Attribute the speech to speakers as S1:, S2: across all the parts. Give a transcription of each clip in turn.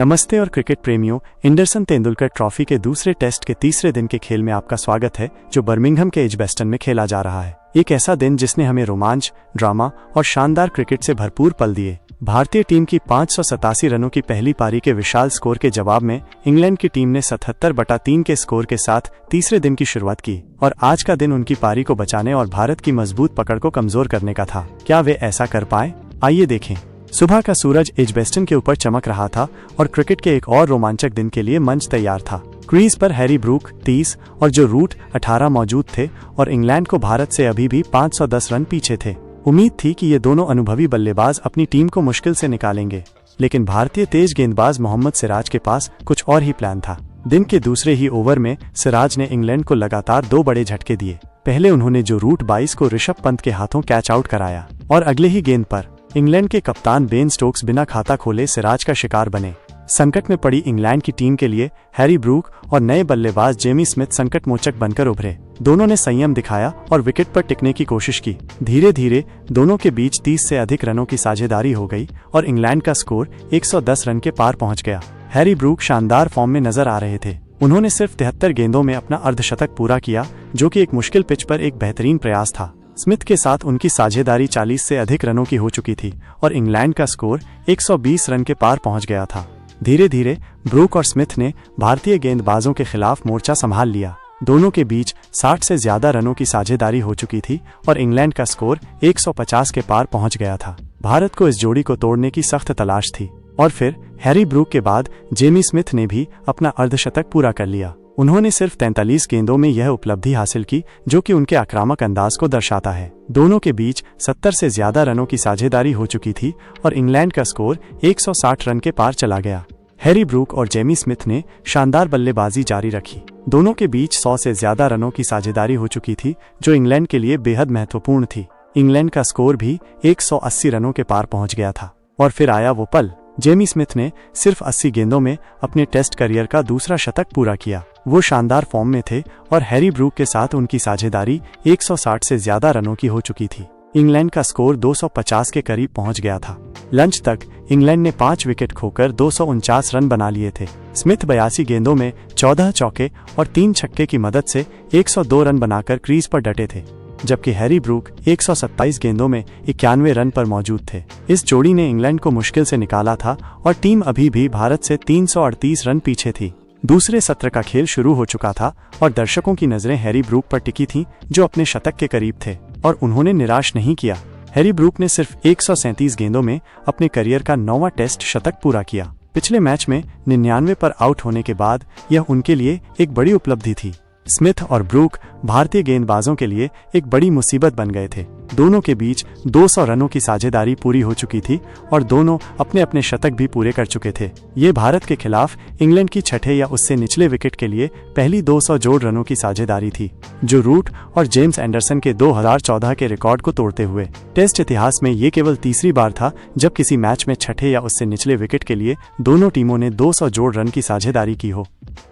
S1: नमस्ते और क्रिकेट प्रेमियों, एंडरसन तेंदुलकर ट्रॉफी के दूसरे टेस्ट के तीसरे दिन के खेल में आपका स्वागत है, जो बर्मिंघम के एजबेस्टन में खेला जा रहा है। एक ऐसा दिन जिसने हमें रोमांच, ड्रामा और शानदार क्रिकेट से भरपूर पल दिए। भारतीय टीम की 587 रनों की पहली पारी के विशाल स्कोर के जवाब में इंग्लैंड की टीम ने 77/3 के स्कोर के साथ तीसरे दिन की शुरुआत की और आज का दिन उनकी पारी को बचाने और भारत की मजबूत पकड़ को कमजोर करने का था। क्या वे ऐसा कर पाए? आइए देखें। सुबह का सूरज एजबेस्टन के ऊपर चमक रहा था और क्रिकेट के एक और रोमांचक दिन के लिए मंच तैयार था। क्रीज पर हैरी ब्रूक 30 और जो रूट 18 मौजूद थे और इंग्लैंड को भारत से अभी भी 510 रन पीछे थे। उम्मीद थी कि ये दोनों अनुभवी बल्लेबाज अपनी टीम को मुश्किल से निकालेंगे, लेकिन भारतीय तेज गेंदबाज मोहम्मद सिराज के पास कुछ और ही प्लान था। दिन के दूसरे ही ओवर में सिराज ने इंग्लैंड को लगातार 2 बड़े झटके दिए। पहले उन्होंने जो रूट 22 को ऋषभ पंत के हाथों कैच आउट कराया और अगले ही गेंद पर इंग्लैंड के कप्तान बेन स्टोक्स बिना खाता खोले सिराज का शिकार बने। संकट में पड़ी इंग्लैंड की टीम के लिए हैरी ब्रूक और नए बल्लेबाज जेमी स्मिथ संकट मोचक बनकर उभरे। दोनों ने संयम दिखाया और विकेट पर टिकने की कोशिश की। धीरे धीरे दोनों के बीच 30 से अधिक रनों की साझेदारी हो गई और इंग्लैंड का स्कोर 110 रन के पार पहुंच गया। हैरी ब्रूक शानदार फॉर्म में नजर आ रहे थे। उन्होंने सिर्फ 73 गेंदों में अपना अर्धशतक पूरा किया, जो कि एक मुश्किल पिच पर एक बेहतरीन प्रयास था। स्मिथ के साथ उनकी साझेदारी 40 से अधिक रनों की हो चुकी थी और इंग्लैंड का स्कोर 120 रन के पार पहुंच गया था। धीरे धीरे ब्रूक और स्मिथ ने भारतीय गेंदबाजों के खिलाफ मोर्चा संभाल लिया। दोनों के बीच 60 से ज्यादा रनों की साझेदारी हो चुकी थी और इंग्लैंड का स्कोर 150 के पार पहुंच गया था। भारत को इस जोड़ी को तोड़ने की सख्त तलाश थी और फिर हैरी ब्रूक के बाद जेमी स्मिथ ने भी अपना अर्धशतक पूरा कर लिया। उन्होंने सिर्फ 43 गेंदों में यह उपलब्धि हासिल की, जो कि उनके आक्रामक अंदाज को दर्शाता है। दोनों के बीच 70 से ज्यादा रनों की साझेदारी हो चुकी थी और इंग्लैंड का स्कोर 160 रन के पार चला गया। हैरी ब्रूक और जेमी स्मिथ ने शानदार बल्लेबाजी जारी रखी। दोनों के बीच 100 से ज्यादा रनों की साझेदारी हो चुकी थी, जो इंग्लैंड के लिए बेहद महत्वपूर्ण थी। इंग्लैंड का स्कोर भी 180 रनों के पार पहुंच गया था और फिर आया वो पल। जेमी स्मिथ ने सिर्फ 80 गेंदों में अपने टेस्ट करियर का दूसरा शतक पूरा किया। वो शानदार फॉर्म में थे और हैरी ब्रूक के साथ उनकी साझेदारी 160 से ज्यादा रनों की हो चुकी थी। इंग्लैंड का स्कोर 250 के करीब पहुंच गया था। लंच तक इंग्लैंड ने 5 विकेट खोकर 249 रन बना लिए थे। स्मिथ 82 गेंदों में 14 चौके और 3 छक्के की मदद से 102 रन बनाकर क्रीज पर डटे थे, जबकि हैरी ब्रूक 127 गेंदों में 91 रन पर मौजूद थे। इस जोड़ी ने इंग्लैंड को मुश्किल से निकाला था और टीम अभी भी भारत से 338 रन पीछे थी। दूसरे सत्र का खेल शुरू हो चुका था और दर्शकों की नजरें हैरी ब्रूक पर टिकी थीं, जो अपने शतक के करीब थे और उन्होंने निराश नहीं किया। हैरी ब्रूक ने सिर्फ 137 गेंदों में अपने करियर का 9वां टेस्ट शतक पूरा किया। पिछले मैच में 99 पर आउट होने के बाद यह उनके लिए एक बड़ी उपलब्धि थी। स्मिथ और ब्रूक भारतीय गेंदबाजों के लिए एक बड़ी मुसीबत बन गए थे। दोनों के बीच 200 रनों की साझेदारी पूरी हो चुकी थी और दोनों अपने अपने शतक भी पूरे कर चुके थे। ये भारत के खिलाफ इंग्लैंड की छठे या उससे निचले विकेट के लिए पहली 200 जोड़ रनों की साझेदारी थी, जो रूट और जेम्स एंडरसन के 2014 के रिकॉर्ड को तोड़ते हुए टेस्ट इतिहास में ये केवल तीसरी बार था जब किसी मैच में छठे या उससे निचले विकेट के लिए दोनों टीमों ने 200 जोड़ रन की साझेदारी की हो,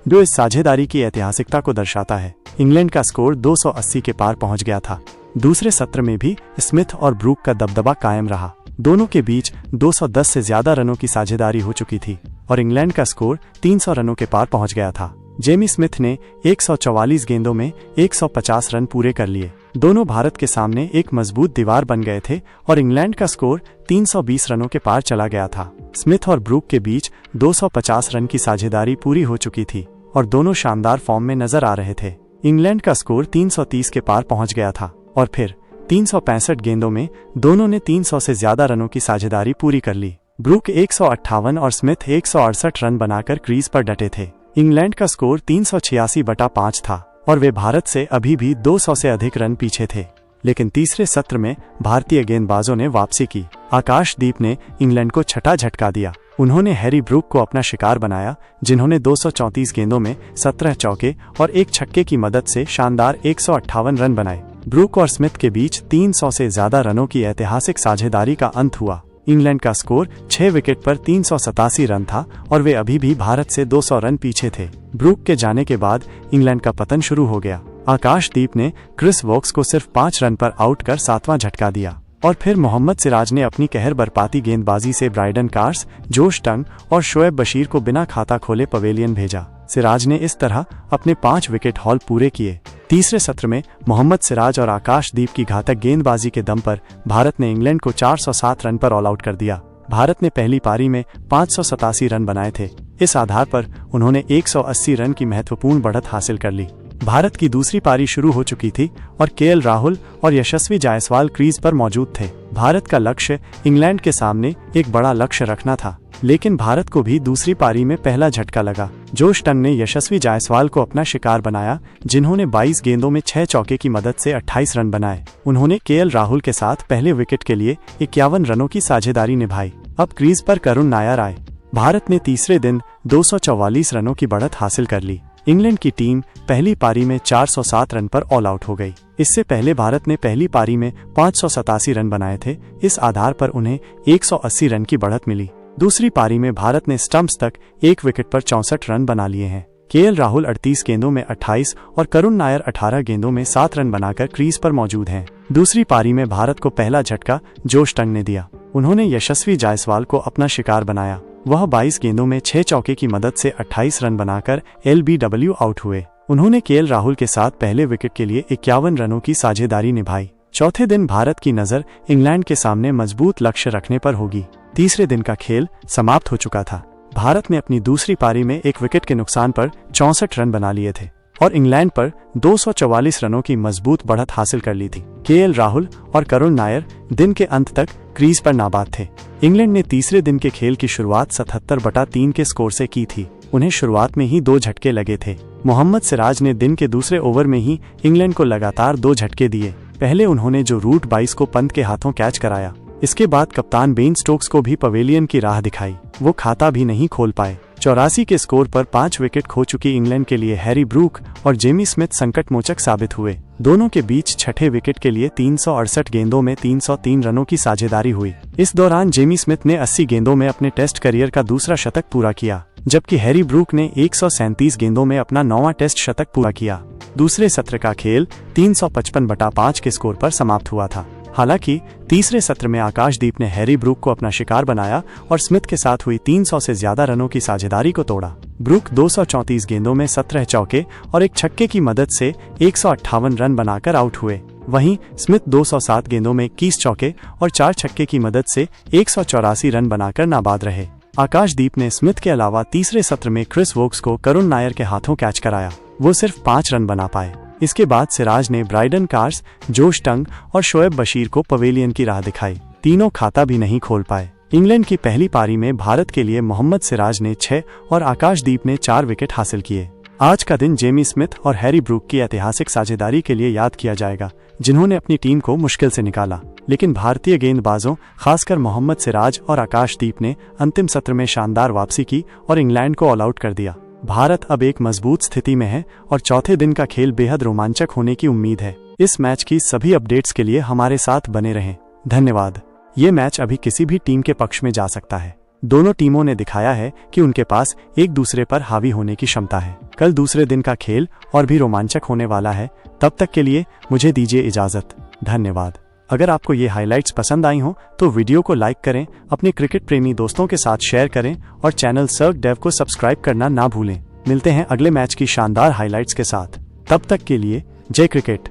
S1: जो इस साझेदारी की ऐतिहासिकता को दर्शाता है। इंग्लैंड का स्कोर 280 के पार पहुंच गया था। दूसरे सत्र में भी स्मिथ और ब्रूक का दबदबा कायम रहा। दोनों के बीच 210 से ज्यादा रनों की साझेदारी हो चुकी थी और इंग्लैंड का स्कोर 300 रनों के पार पहुंच गया था। जेमी स्मिथ ने 144 गेंदों में 150 रन पूरे कर लिए। दोनों भारत के सामने एक मजबूत दीवार बन गए थे और इंग्लैंड का स्कोर 320 रनों के पार चला गया था। स्मिथ और ब्रूक के बीच 250 रन की साझेदारी पूरी हो चुकी थी और दोनों शानदार फॉर्म में नजर आ रहे थे। इंग्लैंड का स्कोर 330 के पार पहुंच गया था और फिर 365 गेंदों में दोनों ने 300 से ज्यादा रनों की साझेदारी पूरी कर ली। ब्रूक 158 और स्मिथ 168 रन बनाकर क्रीज पर डटे थे। इंग्लैंड का स्कोर 386/5 था और वे भारत से अभी भी 200 से अधिक रन पीछे थे, लेकिन तीसरे सत्र में भारतीय गेंदबाजों ने वापसी की। आकाशदीप ने इंग्लैंड को छठा झटका दिया। उन्होंने हैरी ब्रूक को अपना शिकार बनाया, जिन्होंने 234 गेंदों में 17 चौके और 1 छक्के की मदद से शानदार 158 रन बनाए। ब्रूक और स्मिथ के बीच 300 से ज्यादा रनों की ऐतिहासिक साझेदारी का अंत हुआ। इंग्लैंड का स्कोर 6 विकेट पर 387 रन था और वे अभी भी भारत से 200 रन पीछे थे। ब्रूक के जाने के बाद इंग्लैंड का पतन शुरू हो गया। आकाशदीप ने क्रिस वोक्स को सिर्फ 5 रन पर आउट कर 7वां झटका दिया। और फिर मोहम्मद सिराज ने अपनी कहर बरपाती गेंदबाजी से ब्राइडन कार्स, जोश टंग और शोएब बशीर को बिना खाता खोले पवेलियन भेजा। सिराज ने इस तरह अपने 5 विकेट हॉल पूरे किए। तीसरे सत्र में मोहम्मद सिराज और आकाशदीप की घातक गेंदबाजी के दम पर भारत ने इंग्लैंड को 407 रन पर ऑल आउट कर दिया। भारत ने पहली पारी में 587 रन बनाए थे। इस आधार पर उन्होंने 180 रन की महत्वपूर्ण बढ़त हासिल कर ली। भारत की दूसरी पारी शुरू हो चुकी थी और केएल राहुल और यशस्वी जायसवाल क्रीज पर मौजूद थे। भारत का लक्ष्य इंग्लैंड के सामने एक बड़ा लक्ष्य रखना था, लेकिन भारत को भी दूसरी पारी में पहला झटका लगा। जोश टंग ने यशस्वी जायसवाल को अपना शिकार बनाया, जिन्होंने 22 गेंदों में 6 चौके की मदद से 28 रन बनाए। उन्होंने केएल राहुल के साथ पहले विकेट के लिए 51 रनों की साझेदारी निभाई। अब क्रीज पर करुण नायर आए। भारत ने तीसरे दिन 244 रनों की बढ़त हासिल कर ली। इंग्लैंड की टीम पहली पारी में 407 रन पर ऑल आउट हो गई। इससे पहले भारत ने पहली पारी में 587 रन बनाए थे। इस आधार पर उन्हें 180 रन की बढ़त मिली। दूसरी पारी में भारत ने स्टंप्स तक 1 विकेट पर 64 रन बना लिए हैं। केएल राहुल 38 गेंदों में 28 और करुण नायर 18 गेंदों में 7 रन बनाकर क्रीज पर मौजूद हैं। दूसरी पारी में भारत को पहला झटका जोश टंग ने दिया। उन्होंने यशस्वी जायसवाल को अपना शिकार बनाया। वह 22 गेंदों में 6 चौके की मदद से 28 रन बनाकर LBW आउट हुए। उन्होंने केएल राहुल के साथ पहले विकेट के लिए 51 रनों की साझेदारी निभाई। चौथे दिन भारत की नजर इंग्लैंड के सामने मजबूत लक्ष्य रखने पर होगी। तीसरे दिन का खेल समाप्त हो चुका था। भारत ने अपनी दूसरी पारी में 1 विकेट के नुकसान पर 64 रन बना लिए थे और इंग्लैंड पर 244 रनों की मजबूत बढ़त हासिल कर ली थी। केएल राहुल और करुण नायर दिन के अंत तक क्रीज पर नाबाद थे। इंग्लैंड ने तीसरे दिन के खेल की शुरुआत 77/3 के स्कोर से की थी। उन्हें शुरुआत में ही 2 झटके लगे थे। मोहम्मद सिराज ने दिन के दूसरे ओवर में ही इंग्लैंड को लगातार 2 झटके दिए। पहले उन्होंने जो रूट 22 को पंत के हाथों कैच कराया। इसके बाद कप्तान बेन स्टोक्स को भी पवेलियन की राह दिखाई। वो खाता भी नहीं खोल पाए। 84 के स्कोर पर 5 विकेट खो चुकी इंग्लैंड के लिए हैरी ब्रूक और जेमी स्मिथ संकटमोचक साबित हुए। दोनों के बीच छठे विकेट के लिए 368 गेंदों में 303 रनों की साझेदारी हुई। इस दौरान जेमी स्मिथ ने 80 गेंदों में अपने टेस्ट करियर का दूसरा शतक पूरा किया, जबकि हैरी ब्रूक ने 137 गेंदों में अपना 9वां टेस्ट शतक पूरा किया। दूसरे सत्र का खेल 355/5 के स्कोर पर समाप्त हुआ था। हालांकि तीसरे सत्र में आकाशदीप ने हैरी ब्रूक को अपना शिकार बनाया और स्मिथ के साथ हुई 300 से ज्यादा रनों की साझेदारी को तोड़ा। ब्रूक 234 गेंदों में 17 चौके और एक छक्के की मदद से 158 रन बनाकर आउट हुए। वहीं स्मिथ 207 गेंदों में 21 चौके और 4 छक्के की मदद से 184 रन बनाकर नाबाद रहे। आकाशदीप ने स्मिथ के अलावा तीसरे सत्र में क्रिस वोक्स को करुण नायर के हाथों कैच कराया। वो सिर्फ 5 रन बना पाए। इसके बाद सिराज ने ब्राइडन कार्स, जोश टंग और शोएब बशीर को पवेलियन की राह दिखाई। तीनों खाता भी नहीं खोल पाए। इंग्लैंड की पहली पारी में भारत के लिए मोहम्मद सिराज ने 6 और आकाशदीप ने 4 विकेट हासिल किए। आज का दिन जेमी स्मिथ और हैरी ब्रूक की ऐतिहासिक साझेदारी के लिए याद किया जाएगा, जिन्होंने अपनी टीम को मुश्किल से निकाला। लेकिन भारतीय गेंदबाजों, खासकर मोहम्मद सिराज और आकाशदीप ने अंतिम सत्र में शानदार वापसी की और इंग्लैंड को ऑल आउट कर दिया। भारत अब एक मजबूत स्थिति में है और चौथे दिन का खेल बेहद रोमांचक होने की उम्मीद है। इस मैच की सभी अपडेट्स के लिए हमारे साथ बने रहें। धन्यवाद। ये मैच अभी किसी भी टीम के पक्ष में जा सकता है। दोनों टीमों ने दिखाया है कि उनके पास एक दूसरे पर हावी होने की क्षमता है। कल दूसरे दिन का खेल और भी रोमांचक होने वाला है। तब तक के लिए मुझे दीजिए इजाजत। धन्यवाद। अगर आपको ये हाइलाइट्स पसंद आई हो तो वीडियो को लाइक करें, अपने क्रिकेट प्रेमी दोस्तों के साथ शेयर करें और चैनल सर्क डेव को सब्सक्राइब करना ना भूलें। मिलते हैं अगले मैच की शानदार हाइलाइट्स के साथ। तब तक के लिए जय क्रिकेट।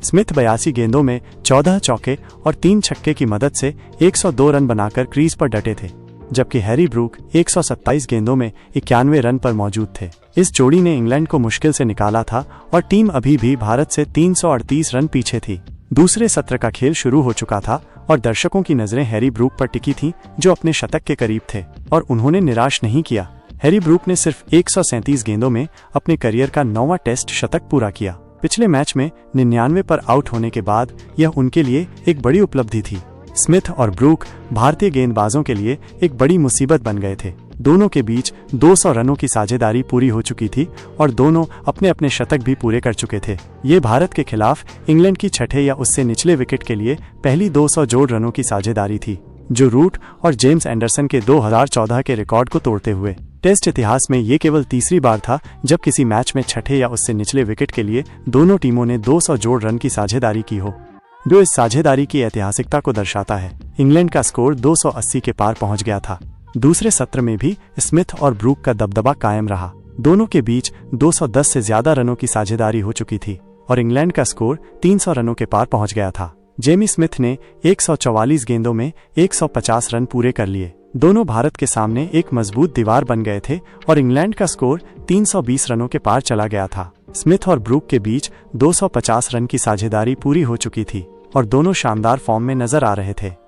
S1: स्मिथ 82 गेंदों में 14 चौके और 3 छक्के की मदद से 102 रन बनाकर क्रीज पर डटे थे, जबकि हैरी ब्रूक 127 गेंदों में 91 रन पर मौजूद थे। इस जोड़ी ने इंग्लैंड को मुश्किल से निकाला था और टीम अभी भी भारत से 338 रन पीछे थी। दूसरे सत्र का खेल शुरू हो चुका था और दर्शकों की नजरें हैरी ब्रूक पर टिकी थीं, जो अपने शतक के करीब थे, और उन्होंने निराश नहीं किया। हैरी ब्रूक ने सिर्फ 137 गेंदों में अपने करियर का 9वां टेस्ट शतक पूरा किया। पिछले मैच में 99 पर आउट होने के बाद यह उनके लिए एक बड़ी उपलब्धि थी। स्मिथ और ब्रूक भारतीय गेंदबाजों के लिए एक बड़ी मुसीबत बन गए थे। दोनों के बीच 200 रनों की साझेदारी पूरी हो चुकी थी और दोनों अपने अपने शतक भी पूरे कर चुके थे। ये भारत के खिलाफ इंग्लैंड की छठे या उससे निचले विकेट के लिए पहली 200 जोड़ रनों की साझेदारी थी। जो रूट और जेम्स एंडरसन के 2014 के रिकॉर्ड को तोड़ते हुए। टेस्ट इतिहास में ये केवल तीसरी बार था जब किसी मैच में छठे या उससे निचले विकेट के लिए दोनों टीमों ने 200 जोड़ रन की साझेदारी की हो, जो इस साझेदारी की ऐतिहासिकता को दर्शाता है। इंग्लैंड का स्कोर 280 के पार पहुंच गया था। दूसरे सत्र में भी स्मिथ और ब्रूक का दबदबा कायम रहा। दोनों के बीच 210 से ज्यादा रनों की साझेदारी हो चुकी थी और इंग्लैंड का स्कोर 300 रनों के पार पहुंच गया था। जेमी स्मिथ ने 144 गेंदों में 150 रन पूरे कर लिए। दोनों भारत के सामने एक मजबूत दीवार बन गए थे और इंग्लैंड का स्कोर 320 रनों के पार चला गया था। स्मिथ और ब्रूक के बीच 250 रन की साझेदारी पूरी हो चुकी थी और दोनों शानदार फॉर्म में नजर आ रहे थे।